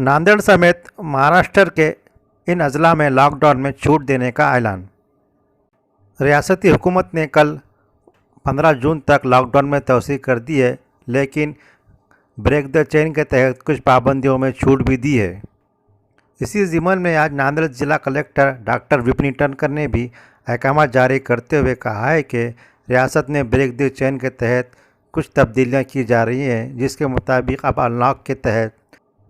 नांदेड़ समेत महाराष्ट्र के इन अजला में लॉकडाउन में छूट देने का ऐलान। रियासती हुकूमत ने कल 15 जून तक लॉकडाउन में तोसी कर दी है, लेकिन ब्रेक द चेन के तहत कुछ पाबंदियों में छूट भी दी है। इसी ज़िम्मन में आज नांदेड़ जिला कलेक्टर डॉक्टर विपिन ईटनकर ने भी अहकाम जारी करते हुए कहा है कि रियासत ने ब्रेक द चेन के तहत कुछ तब्दीलियां की जा रही हैं, जिसके मुताबिक अब अनलॉक के तहत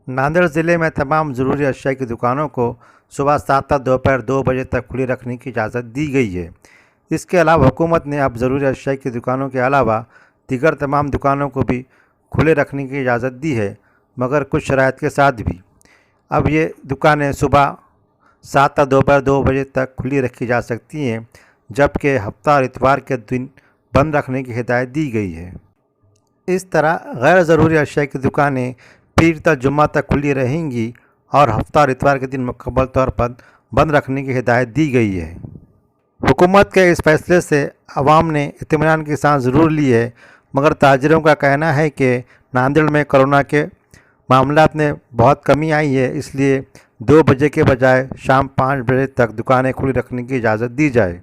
नांदेड़ ज़िले में तमाम ज़रूरी अशिया की दुकानों को सुबह 7 तक दोपहर 2 बजे तक खुली रखने की इजाज़त दी गई है। इसके अलावा हुकूमत ने अब ज़रूरी अशिया की दुकानों के अलावा दीगर तमाम दुकानों को भी खुले रखने की इजाज़त दी है, मगर कुछ शराइत के साथ भी। अब ये दुकानें सुबह 7 तक दोपहर 2 बजे तक खुली रखी जा सकती हैं, जबकि हफ्ता और इतवार के दिन बंद रखने की हिदायत दी गई है। इस तरह गैर ज़रूरी अशिया की दुकानें पीर तक जुम्मा तक खुली रहेंगी और हफ्ता और इतवार के दिन मुकम्मल तौर पर बंद रखने की हिदायत दी गई है। हुकूमत के इस फैसले से अवाम ने इत्मीनान की सांस ज़रूर ली है, मगर ताजिरों का कहना है कि नांदेड़ में कोरोना के मामलात में बहुत कमी आई है, इसलिए 2 बजे के बजाय शाम 5 बजे तक दुकानें खुली रखने की इजाज़त दी जाए।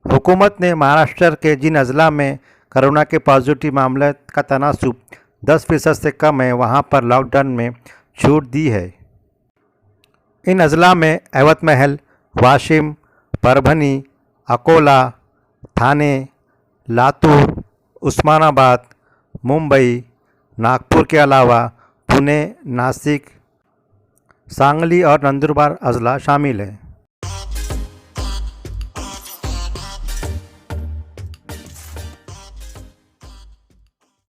हुकूमत ने महाराष्ट्र के जिन अजला में कोरोना के पॉजिटिव मामले का तनासुब 10% से कम है, वहाँ पर लॉकडाउन में छूट दी है। इन अजला में यवतमहल, वाशिम, परभनी, अकोला, थाने, लातूर, उस्मानाबाद, मुंबई, नागपुर के अलावा पुणे, नासिक, सांगली और नंदुरबार अजला शामिल है।